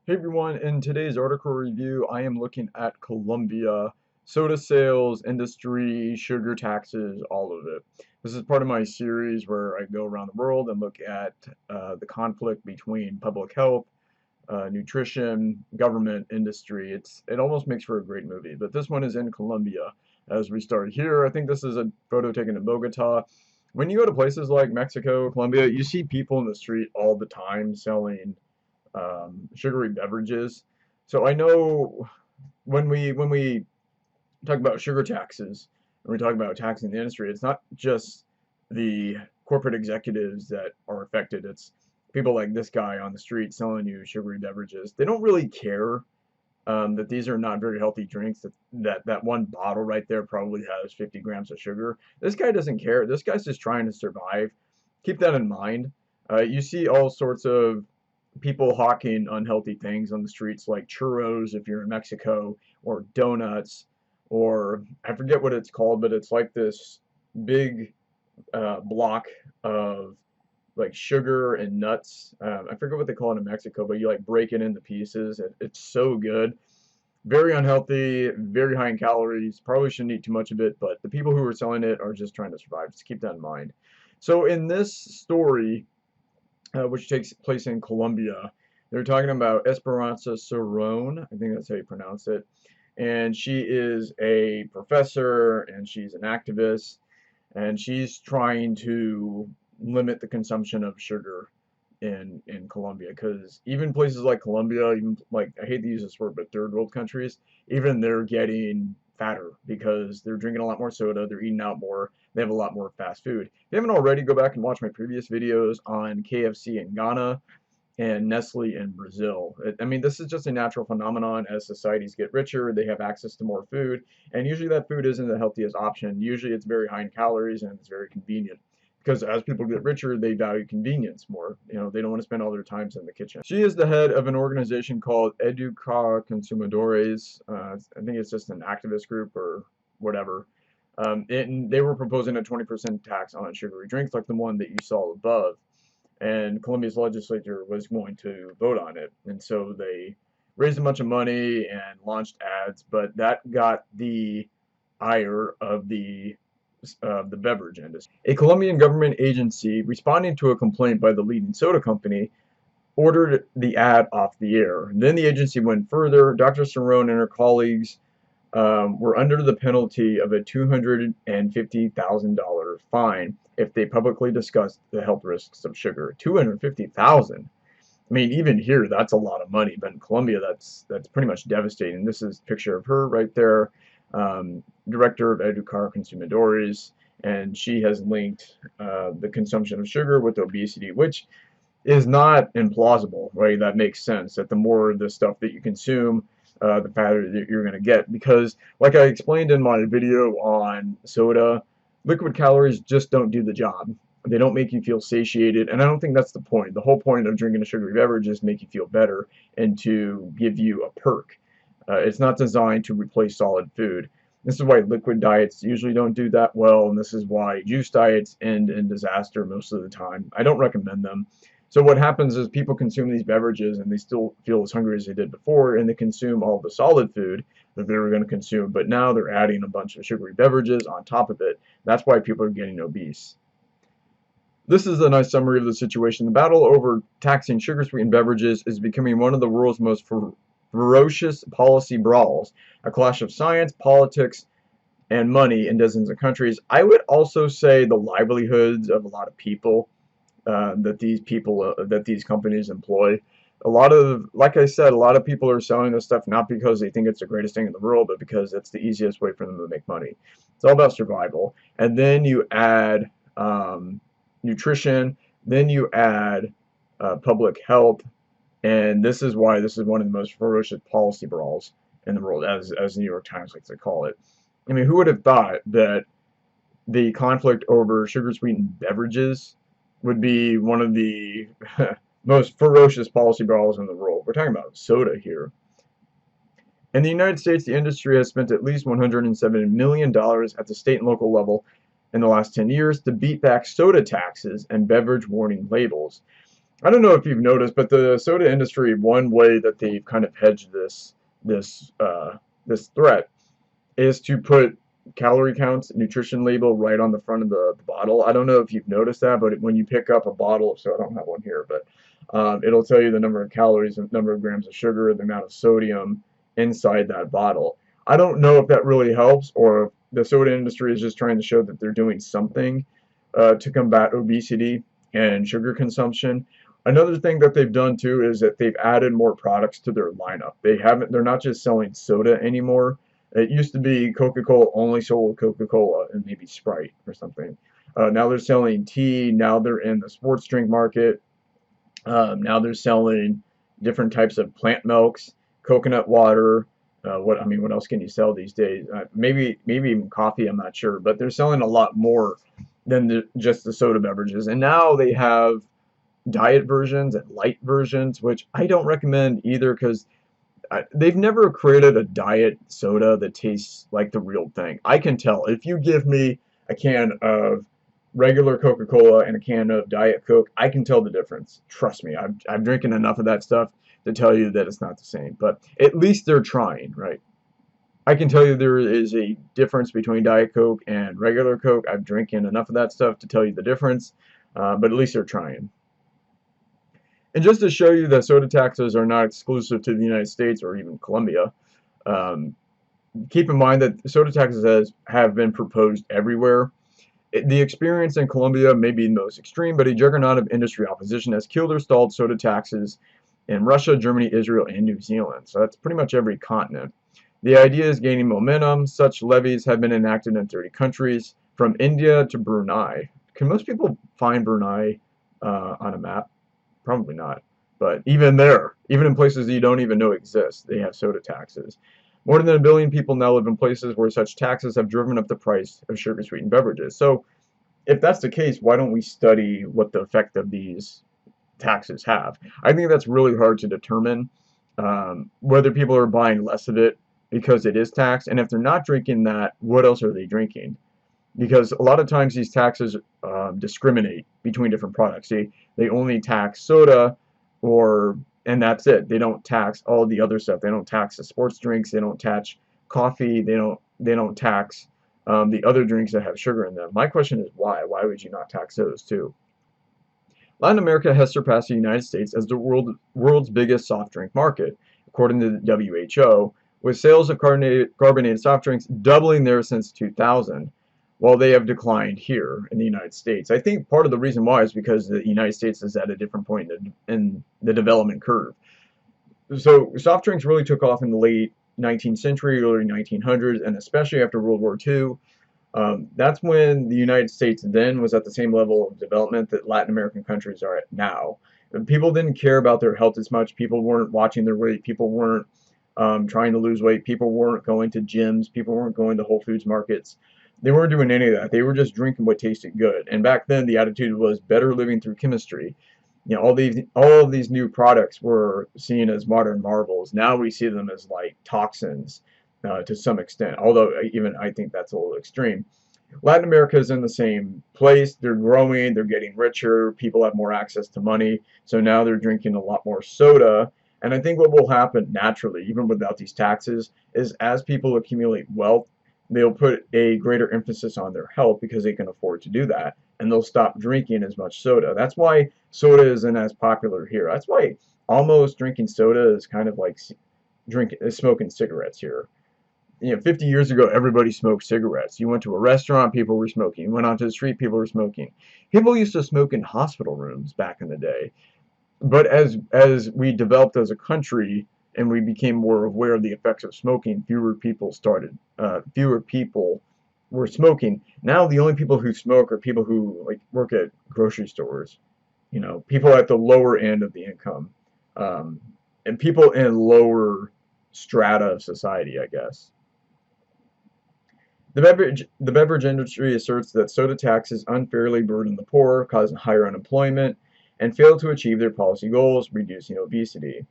Hey everyone, in today's article review, I am looking at Colombia, soda sales, industry, sugar taxes, all of it. This is part of my series where I go around the world and look at the conflict between public health, nutrition, government, industry. It almost makes for a great movie, but this one is in Colombia. As we start here, I think this is a photo taken in Bogota. When you go to places like Mexico, Colombia, you see people in the street all the time selling sugary beverages. So I know when we talk about sugar taxes and we talk about taxing the industry, it's not just the corporate executives that are affected. It's people like this guy on the street selling you sugary beverages. They don't really care that these are not very healthy drinks. That one bottle right there probably has 50 grams of sugar. This guy doesn't care. This guy's just trying to survive. Keep that in mind. You see all sorts of people hawking unhealthy things on the streets like churros if you're in Mexico, or donuts, or I forget what it's called, but it's like this big block of like sugar and nuts. I forget what they call it in Mexico, but you like break it into pieces. It's so good. Very unhealthy, very high in calories. Probably shouldn't eat too much of it, but the people who are selling it are just trying to survive. Just keep that in mind. So in this story, which takes place in Colombia. They're talking about Esperanza Cerrone, I think that's how you pronounce it. And she is a professor and she's an activist and she's trying to limit the consumption of sugar in Colombia, because even places like Colombia, even like, I hate to use this word, but third world countries, even they're getting fatter because they're drinking a lot more soda, they're eating out more, they have a lot more fast food. If you haven't already, go back and watch my previous videos on KFC in Ghana and Nestle in Brazil. I mean, this is just a natural phenomenon. As societies get richer, they have access to more food, and usually that food isn't the healthiest option. Usually it's very high in calories and it's very convenient. Because as people get richer, they value convenience more. You know, they don't want to spend all their times in the kitchen. She is the head of an organization called Educar Consumidores. I think it's just an activist group or whatever. And they were proposing a 20% tax on sugary drinks like the one that you saw above, and Colombia's legislature was going to vote on it. And so they raised a bunch of money and launched ads, but that got the ire of the beverage industry. A Colombian government agency, responding to a complaint by the leading soda company, ordered the ad off the air. And then the agency went further. Dr. Cerrone and her colleagues were under the penalty of a $250,000 fine if they publicly discussed the health risks of sugar. $250,000. I mean, even here, that's a lot of money, but in Colombia, that's pretty much devastating. This is a picture of her right there, director of Educar Consumidores, and she has linked the consumption of sugar with obesity, which is not implausible, right? That makes sense, that the more the stuff that you consume, the fatter that you're going to get. Because, like I explained in my video on soda, liquid calories just don't do the job. They don't make you feel satiated, and I don't think that's the point. The whole point of drinking a sugary beverage is to make you feel better and to give you a perk. It's not designed to replace solid food. This is why liquid diets usually don't do that well, and this is why juice diets end in disaster most of the time. I don't recommend them. So what happens is people consume these beverages and they still feel as hungry as they did before, and they consume all the solid food that they were going to consume, but now they're adding a bunch of sugary beverages on top of it. That's why people are getting obese. This is a nice summary of the situation. The battle over taxing sugar-sweetened beverages is becoming one of the world's most ferocious policy brawls, a clash of science, politics, and money in dozens of countries. I would also say the livelihoods of a lot of people that these companies employ. A lot of, like I said, a lot of people are selling this stuff not because they think it's the greatest thing in the world, but because it's the easiest way for them to make money. It's all about survival. And then you add nutrition, then you add public health, and this is why this is one of the most ferocious policy brawls in the world, as the New York Times likes to call it. I mean, who would have thought that the conflict over sugar-sweetened beverages would be one of the most ferocious policy brawls in the world? We're talking about soda here. In the United States, the industry has spent at least $107 million at the state and local level in the last 10 years to beat back soda taxes and beverage warning labels. I don't know if you've noticed, but the soda industry, one way that they've kind of hedged this this threat is to put calorie counts, nutrition label right on the front of the bottle. I don't know if you've noticed that, but when you pick up a bottle, so I don't have one here, but it'll tell you the number of calories, the number of grams of sugar, the amount of sodium inside that bottle. I don't know if that really helps, or if the soda industry is just trying to show that they're doing something to combat obesity and sugar consumption. Another thing that they've done too is that they've added more products to their lineup. They're not just selling soda anymore. It used to be Coca-Cola only sold Coca-Cola and maybe Sprite or something. Now they're selling tea. Now they're in the sports drink market. Now they're selling different types of plant milks, coconut water. What else can you sell these days? Maybe even coffee. I'm not sure, but they're selling a lot more than just the soda beverages. And now they have diet versions and light versions, which I don't recommend either because they've never created a diet soda that tastes like the real thing. I can tell. If you give me a can of regular Coca-Cola and a can of Diet Coke, I can tell the difference. Trust me, I'm drinking enough of that stuff to tell you that it's not the same. But at least they're trying, right? I can tell you there is a difference between Diet Coke and regular Coke. I'm drinking enough of that stuff to tell you the difference, but at least they're trying. And just to show you that soda taxes are not exclusive to the United States or even Colombia, um, keep in mind that soda taxes have been proposed everywhere. The experience in Colombia may be the most extreme, but a juggernaut of industry opposition has killed or stalled soda taxes in Russia, Germany, Israel, and New Zealand. So that's pretty much every continent. The idea is gaining momentum. Such levies have been enacted in 30 countries, from India to Brunei. Can most people find Brunei on a map? Probably not. But even there, even in places that you don't even know exist, they have soda taxes. More than 1 billion people now live in places where such taxes have driven up the price of sugar-sweetened beverages. So if that's the case, why don't we study what the effect of these taxes have? I think that's really hard to determine, whether people are buying less of it because it is taxed, and if they're not drinking that, what else are they drinking? Because a lot of times these taxes discriminate between different products. They only tax soda, and that's it. They don't tax all the other stuff. They don't tax the sports drinks. They don't tax coffee. They don't tax the other drinks that have sugar in them. My question is why? Why would you not tax those too? Latin America has surpassed the United States as the world's biggest soft drink market, according to the WHO, with sales of carbonated soft drinks doubling there since 2000. While they have declined here in the United States. I think part of the reason why is because the United States is at a different point in the development curve. So soft drinks really took off in the late 19th century, early 1900s, and especially after World War II. That's when the United States then was at the same level of development that Latin American countries are at now. And people didn't care about their health as much. People weren't watching their weight. People weren't trying to lose weight. People weren't going to gyms. People weren't going to Whole Foods markets. They weren't doing any of that. They were just drinking what tasted good. And back then, the attitude was better living through chemistry. You know, all of these new products were seen as modern marvels. Now we see them as like toxins to some extent. Although even I think that's a little extreme. Latin America is in the same place. They're growing. They're getting richer. People have more access to money. So now they're drinking a lot more soda. And I think what will happen naturally, even without these taxes, is as people accumulate wealth, they'll put a greater emphasis on their health because they can afford to do that, and they'll stop drinking as much soda. That's why soda isn't as popular here. That's why almost drinking soda is kind of like smoking cigarettes here. You know, 50 years ago, everybody smoked cigarettes. You went to a restaurant, people were smoking. You went onto the street, people were smoking. People used to smoke in hospital rooms back in the day. But as we developed as a country, and we became more aware of the effects of smoking, fewer people were smoking. Now the only people who smoke are people who like work at grocery stores, you know, people at the lower end of the income, and people in lower strata of society, I guess. The beverage industry asserts that soda taxes unfairly burden the poor, causing higher unemployment, and fail to achieve their policy goals, reducing obesity.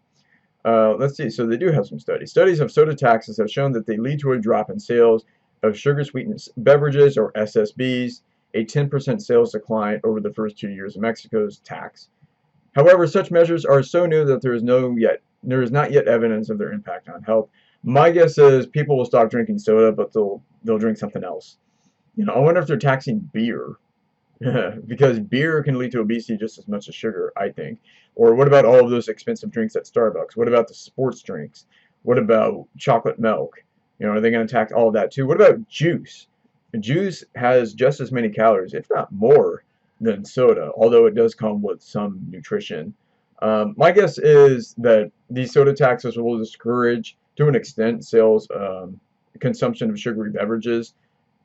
Let's see. So they do have some studies. Studies of soda taxes have shown that they lead to a drop in sales of sugar-sweetened beverages, or SSBs, a 10% sales decline over the first 2 years of Mexico's tax. However, such measures are so new that there is not yet evidence of their impact on health. My guess is people will stop drinking soda, but they'll drink something else. I wonder if they're taxing beer. Because beer can lead to obesity just as much as sugar, I think. Or what about all of those expensive drinks at Starbucks? What about the sports drinks? What about chocolate milk? Are they going to tax all of that too? What about juice? Juice has just as many calories, if not more, than soda, although it does come with some nutrition. My guess is that these soda taxes will discourage, to an extent, sales, consumption of sugary beverages,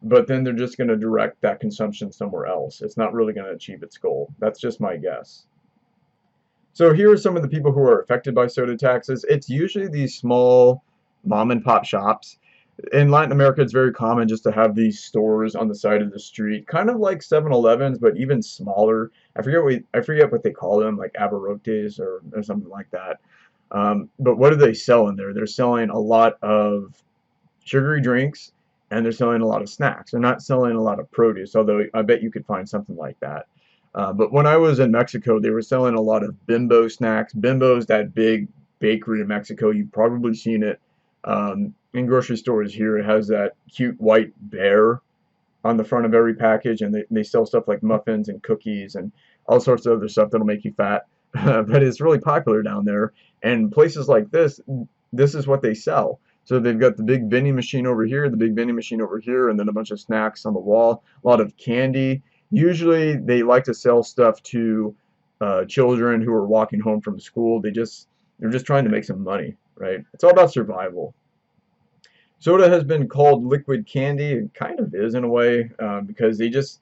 but then they're just going to direct that consumption somewhere else. It's not really going to achieve its goal. That's just my guess. So here are some of the people who are affected by soda taxes. It's usually these small mom and pop shops. In Latin America, it's very common just to have these stores on the side of the street, kind of like 7-Elevens, but even smaller. I forget what they call them, like abarrotes or something like that. But what do they sell in there? They're selling a lot of sugary drinks, and they're selling a lot of snacks. They're not selling a lot of produce, although I bet you could find something like that. But when I was in Mexico, they were selling a lot of Bimbo snacks. Bimbo's that big bakery in Mexico. You've probably seen it in grocery stores here. It has that cute white bear on the front of every package, and they sell stuff like muffins and cookies and all sorts of other stuff that'll make you fat. But it's really popular down there. And places like this is what they sell. So they've got the big vending machine over here, the big vending machine over here, and then a bunch of snacks on the wall, a lot of candy. Usually they like to sell stuff to children who are walking home from school. They're just trying to make some money, right? It's all about survival. Soda has been called liquid candy. It kind of is in a way, because they just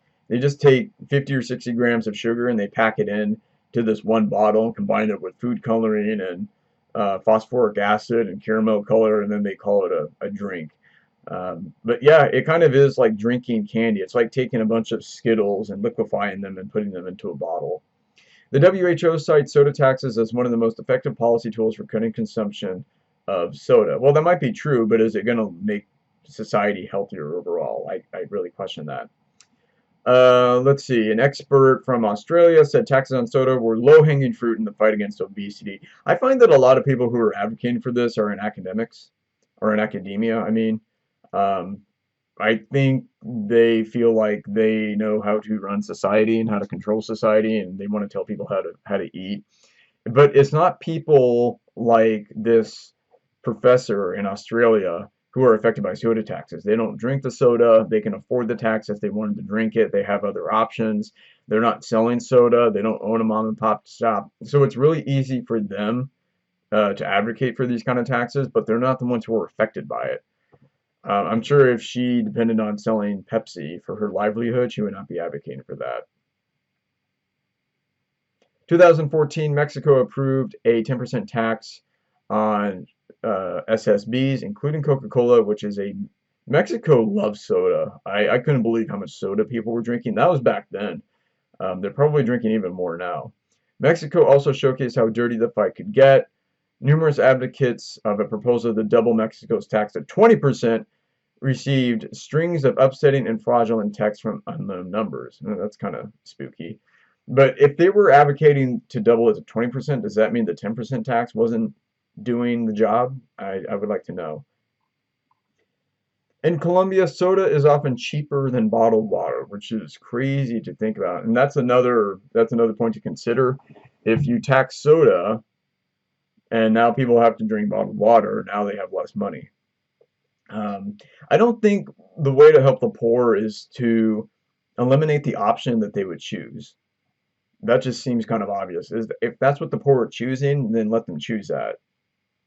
take 50 or 60 grams of sugar and they pack it in to this one bottle and combine it with food coloring and phosphoric acid and caramel color, and then they call it a drink. But yeah, it kind of is like drinking candy. It's like taking a bunch of Skittles and liquefying them and putting them into a bottle. The WHO cites soda taxes as one of the most effective policy tools for cutting consumption of soda. Well, that might be true, but is it going to make society healthier overall? I really question that. Let's see. An expert from Australia said taxes on soda were low-hanging fruit in the fight against obesity. I find that a lot of people who are advocating for this are in academics, or in academia, I mean. Um, I think they feel like they know how to run society and how to control society, and they want to tell people how to eat. But it's not people like this professor in Australia who are affected by soda taxes. They don't drink the soda. They can afford the tax if they wanted to drink it. They have other options. They're not selling soda. They don't own a mom and pop shop. So it's really easy for them to advocate for these kind of taxes, but they're not the ones who are affected by it. I'm sure if she depended on selling Pepsi for her livelihood, she would not be advocating for that. 2014, Mexico approved a 10% tax on SSBs, including Coca-Cola, which is Mexico loves soda. I couldn't believe how much soda people were drinking. That was back then. They're probably drinking even more now. Mexico also showcased how dirty the fight could get. Numerous advocates of a proposal to double Mexico's tax to 20% received strings of upsetting and fraudulent texts from unknown numbers. That's kind of spooky. But if they were advocating to double it to 20%, does that mean the 10% tax wasn't doing the job? I would like to know. In Colombia, soda is often cheaper than bottled water, which is crazy to think about. And that's another point to consider. If you tax soda and now people have to drink bottled water, now they have less money. I don't think the way to help the poor is to eliminate the option that they would choose. That just seems kind of obvious. If that's what the poor are choosing, then let them choose that.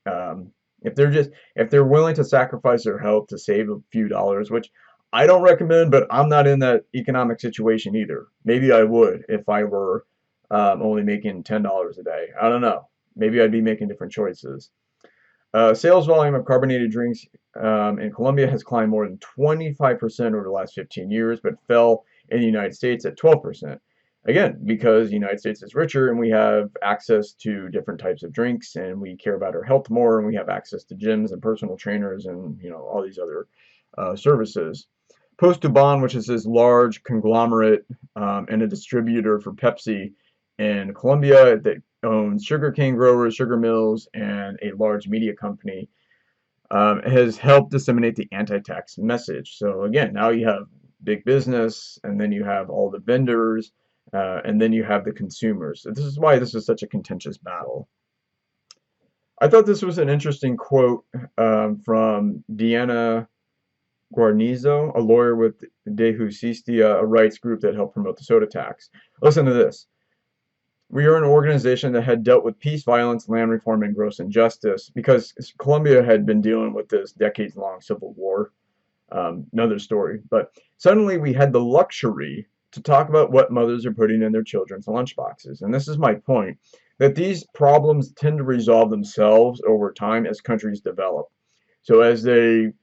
Um, if they're willing to sacrifice their health to save a few dollars, which I don't recommend, but I'm not in that economic situation either. Maybe I would if I were only making $10 a day. I don't know. Maybe I'd be making different choices. Sales volume of carbonated drinks in Colombia has climbed more than 25% over the last 15 years, but fell in the United States at 12%. Again, because the United States is richer and we have access to different types of drinks and we care about our health more and we have access to gyms and personal trainers and all these other services. Post-Tuban, which is this large conglomerate and a distributor for Pepsi in Colombia that owns sugarcane growers, sugar mills, and a large media company, has helped disseminate the anti-tax message. So again, now you have big business, and then you have all the vendors, and then you have the consumers. So this is why this is such a contentious battle. I thought this was an interesting quote from Deanna Guarnizo, a lawyer with De Justicia, a rights group that helped promote the soda tax. Listen to this. We are an organization that had dealt with peace, violence, land reform, and gross injustice because Colombia had been dealing with this decades-long civil war. Another story. But suddenly we had the luxury to talk about what mothers are putting in their children's lunchboxes. And this is my point, that these problems tend to resolve themselves over time as countries develop. So as they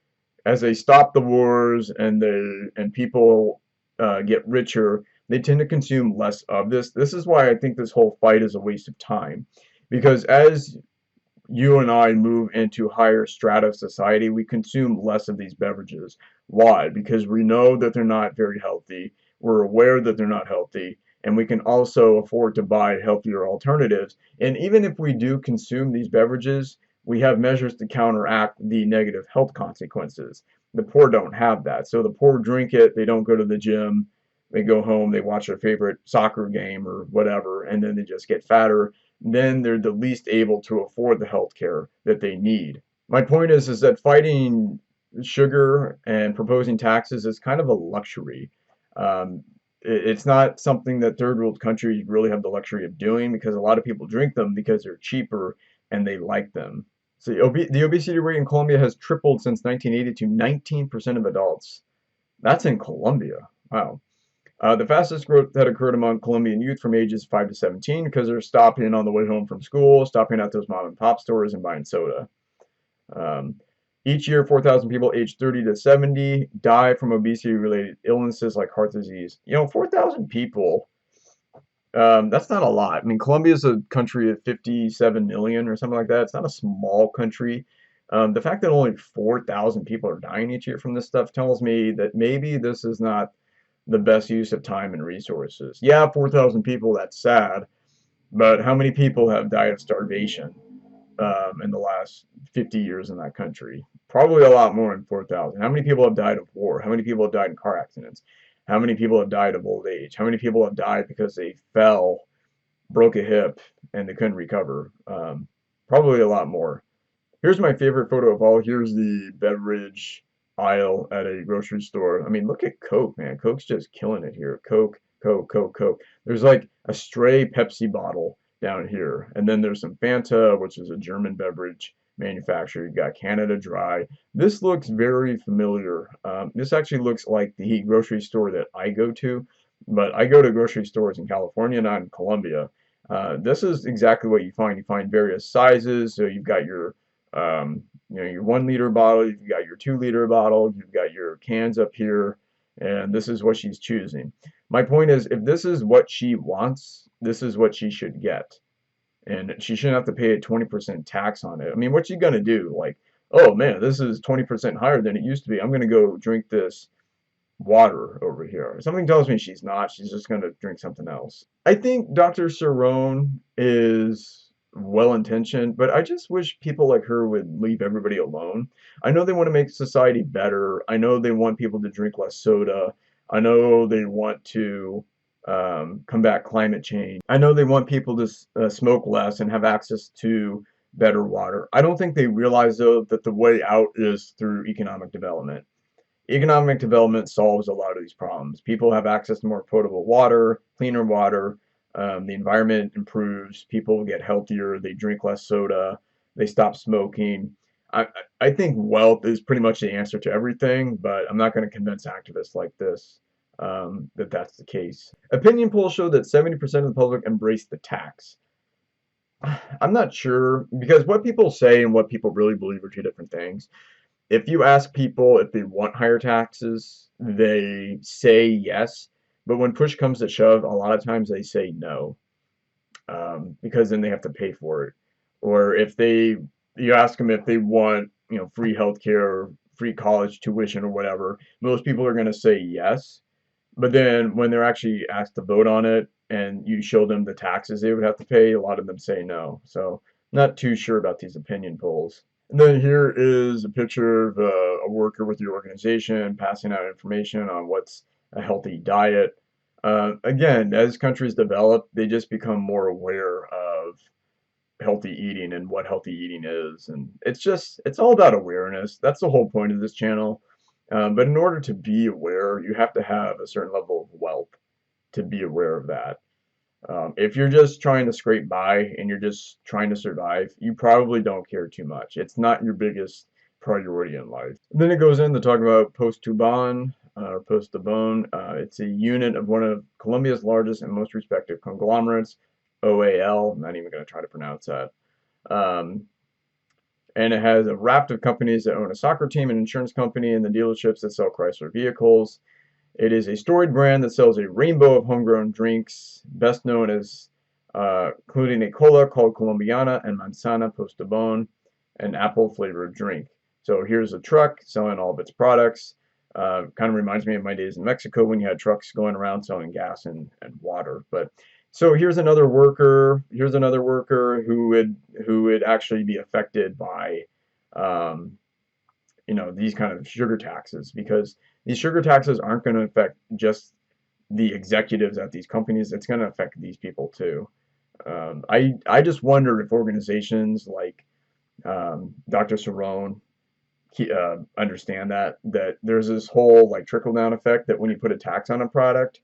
stop the wars and people get richer, they tend to consume less of this. This is why I think this whole fight is a waste of time, because as you and I move into higher strata of society, we consume less of these beverages. Why? Because we know that they're not very healthy. We're aware that they're not healthy, and we can also afford to buy healthier alternatives. And even if we do consume these beverages, we have measures to counteract the negative health consequences. The poor don't have that. So the poor drink it, they don't go to the gym, they go home, they watch their favorite soccer game or whatever, and then they just get fatter. Then they're the least able to afford the health care that they need. My point is that fighting sugar and proposing taxes is kind of a luxury. Um, it's not something that third world countries really have the luxury of doing because a lot of people drink them because they're cheaper and they like them. So the obesity rate in Colombia has tripled since 1980 to 19% of adults. That's in Colombia. Wow. The fastest growth had occurred among Colombian youth from ages 5 to 17 because they're stopping on the way home from school, stopping at those mom and pop stores and buying soda. Um, each year, 4,000 people aged 30 to 70 die from obesity-related illnesses like heart disease. 4,000 people, that's not a lot. I mean, Colombia is a country of 57 million or something like that. It's not a small country. The fact that only 4,000 people are dying each year from this stuff tells me that maybe this is not the best use of time and resources. Yeah, 4,000 people, that's sad, but how many people have died of starvation in the last 50 years in that country? Probably a lot more than 4,000. How many people have died of war? How many people have died in car accidents? How many people have died of old age? How many people have died because they fell, broke a hip, and they couldn't recover? Probably a lot more. Here's my favorite photo of all. Here's the beverage aisle at a grocery store. I mean, look at Coke, man. Coke's just killing it here. Coke, Coke, Coke, Coke. There's like a stray Pepsi bottle down here. And then there's some Fanta, which is a German beverage manufacturer. You've got Canada Dry. This looks very familiar. This actually looks like the grocery store that I go to, but I go to grocery stores in California, not in Colombia. This is exactly what you find. You find various sizes. So you've got your 1 liter bottle, you've got your 2 liter bottle, you've got your cans up here, and this is what she's choosing. My point is, if this is what she wants, this is what she should get. And she shouldn't have to pay a 20% tax on it. I mean, what's she gonna do? Like, oh man, this is 20% higher than it used to be. I'm gonna go drink this water over here. Something tells me she's not. She's just gonna drink something else. I think Dr. Cerrone is well-intentioned, but I just wish people like her would leave everybody alone. I know they want to make society better. I know they want people to drink less soda. I know they want to combat climate change. I know they want people to smoke less and have access to better water. I don't think they realize, though, that the way out is through economic development. Economic development solves a lot of these problems. People have access to more potable water, cleaner water. The environment improves. People get healthier. They drink less soda. They stop smoking. I, I think wealth is pretty much the answer to everything, but I'm not going to convince activists like this that that's the case. Opinion polls show that 70% of the public embrace the tax. I'm not sure, because what people say and what people really believe are two different things. If you ask people if they want higher taxes, they say yes. But when push comes to shove, a lot of times they say no, because then they have to pay for it. Or if you ask them if they want, free healthcare, free college tuition or whatever, most people are going to say yes. But then when they're actually asked to vote on it, and you show them the taxes they would have to pay, a lot of them say no. So not too sure about these opinion polls. And then here is a picture of a worker with your organization passing out information on what's a healthy diet. Again, as countries develop, they just become more aware of healthy eating and what healthy eating is. And it's all about awareness. That's the whole point of this channel. But in order to be aware, you have to have a certain level of wealth to be aware of that. If you're just trying to scrape by and you're just trying to survive, you probably don't care too much. It's not your biggest priority in life. Then it goes in to talk about Postobon, or Postobon. It's a unit of one of Colombia's largest and most respected conglomerates, OAL. I'm not even going to try to pronounce that. And it has a raft of companies that own a soccer team, an insurance company, and the dealerships that sell Chrysler vehicles. It is a storied brand that sells a rainbow of homegrown drinks, best known as including a cola called Colombiana and Manzana Postobon, an apple-flavored drink. So here's a truck selling all of its products. Kind of reminds me of my days in Mexico when you had trucks going around selling gas and water. But so here's another worker. Here's another worker who would actually be affected by these kind of sugar taxes, because these sugar taxes aren't going to affect just the executives at these companies. It's going to affect these people too. I just wonder if organizations like Dr. Cerrone understand that there's this whole like trickle down effect, that when you put a tax on a product,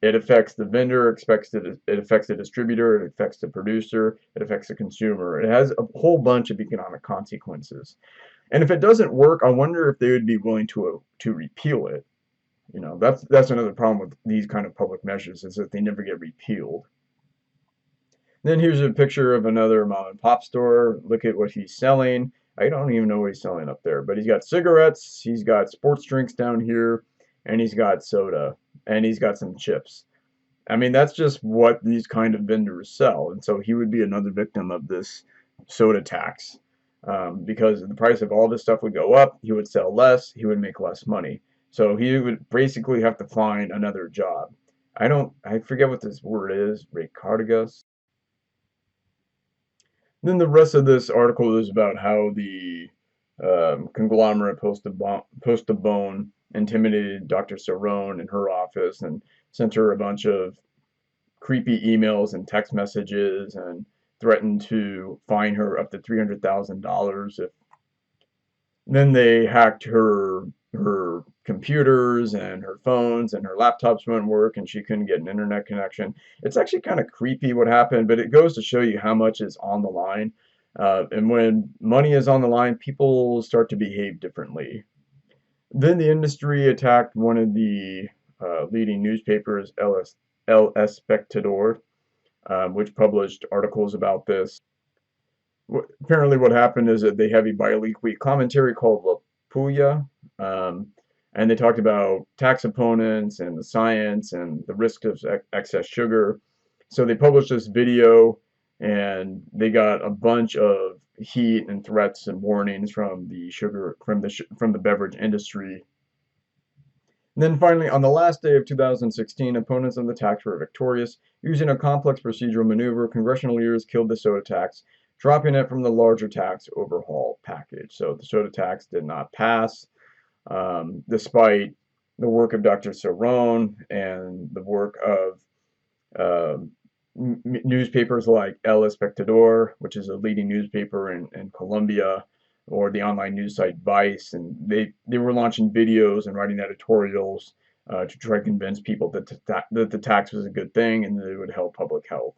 it affects the vendor, it affects the distributor, it affects the producer, it affects the consumer. It has a whole bunch of economic consequences. And if it doesn't work, I wonder if they would be willing to repeal it. That's another problem with these kind of public measures, is that they never get repealed. Then here's a picture of another mom and pop store. Look at what he's selling. I don't even know what he's selling up there, but he's got cigarettes, he's got sports drinks down here, and he's got soda, and he's got some chips. I mean, that's just what these kind of vendors sell. And so he would be another victim of this soda tax. Because the price of all this stuff would go up, he would sell less, he would make less money. So he would basically have to find another job. I forget what this word is, recargas. Then the rest of this article is about how the conglomerate Postobon intimidated Dr. Cerrone in her office and sent her a bunch of creepy emails and text messages and threatened to fine her up to $300,000 if. Then they hacked her computers and her phones, and her laptops wouldn't work and she couldn't get an internet connection. It's actually kind of creepy what happened, but it goes to show you how much is on the line. And when money is on the line, people start to behave differently. Then the industry attacked one of the leading newspapers, El Espectador, which published articles about this. Apparently what happened is that they have a bi-weekly commentary called La Puya, and they talked about tax opponents and the science and the risk of excess sugar. So they published this video, and they got a bunch of heat and threats and warnings from the beverage industry. And then finally, on the last day of 2016, opponents of the tax were victorious. Using a complex procedural maneuver, congressional leaders killed the soda tax, dropping it from the larger tax overhaul package. So the soda tax did not pass, despite the work of Dr. Cerrone and the work of newspapers like El Espectador, which is a leading newspaper in Colombia, or the online news site Vice, and they were launching videos and writing editorials to try to convince people that the tax was a good thing and that it would help public health.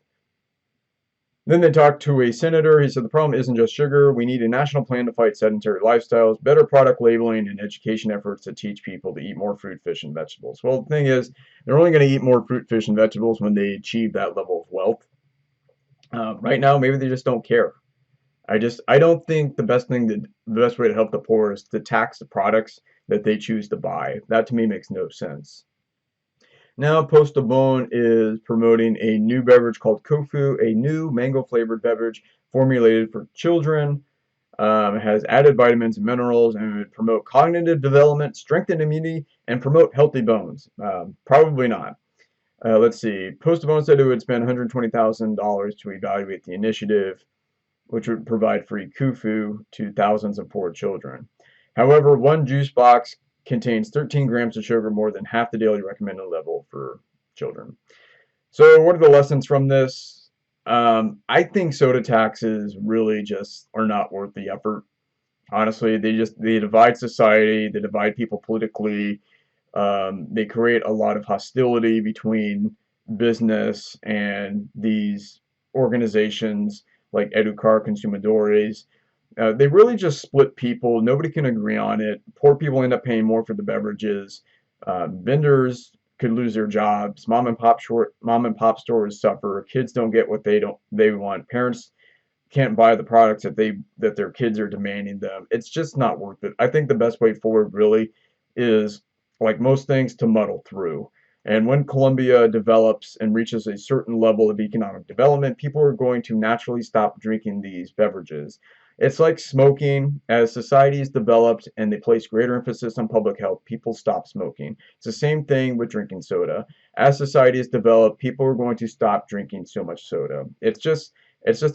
Then they talked to a senator. He said the problem isn't just sugar. We need a national plan to fight sedentary lifestyles, better product labeling, and education efforts to teach people to eat more fruit, fish, and vegetables. Well, the thing is, they're only going to eat more fruit, fish, and vegetables when they achieve that level of wealth. Right now, maybe they just don't care. I don't think the best way to help the poor is to tax the products that they choose to buy. That to me makes no sense. Now Postobon is promoting a new beverage called Kofu, a new mango-flavored beverage formulated for children. It has added vitamins and minerals, and it would promote cognitive development, strengthen immunity, and promote healthy bones. Probably not. Let's see. Post-Avon said it would spend $120,000 to evaluate the initiative, which would provide free kufu to thousands of poor children. However, one juice box contains 13 grams of sugar, more than half the daily recommended level for children. So, what are the lessons from this? I think soda taxes really just are not worth the effort. Honestly, they divide society, they divide people politically, they create a lot of hostility between business and these organizations like Educar Consumidores. They really just split people. Nobody can agree on it. Poor people end up paying more for the beverages. Vendors could lose their jobs. Mom and pop stores suffer. Kids don't get what they want. Parents can't buy the products that their kids are demanding them. It's just not worth it. I think the best way forward really is, like most things, to muddle through. And when Colombia develops and reaches a certain level of economic development, people are going to naturally stop drinking these beverages. It's like smoking. As societies developed and they place greater emphasis on public health, people stop smoking. It's the same thing with drinking soda. As societies develop, people are going to stop drinking so much soda. It's just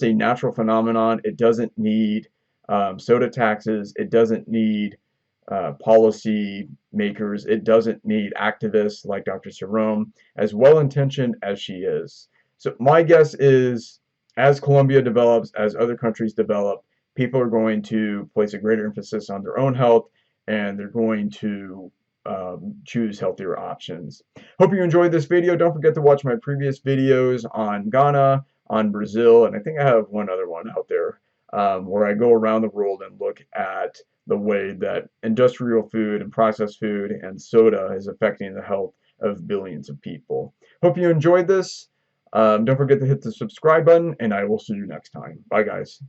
a natural phenomenon. It doesn't need soda taxes. It doesn't need policy makers. It doesn't need activists like Dr. Cerrone, as well-intentioned as she is. So my guess is, as Colombia develops, as other countries develop, people are going to place a greater emphasis on their own health, and they're going to choose healthier options. Hope you enjoyed this video. Don't forget to watch my previous videos on Ghana, on Brazil, and I think I have one other one out there where I go around the world and look at the way that industrial food and processed food and soda is affecting the health of billions of people. Hope you enjoyed this. Don't forget to hit the subscribe button, and I will see you next time. Bye, guys.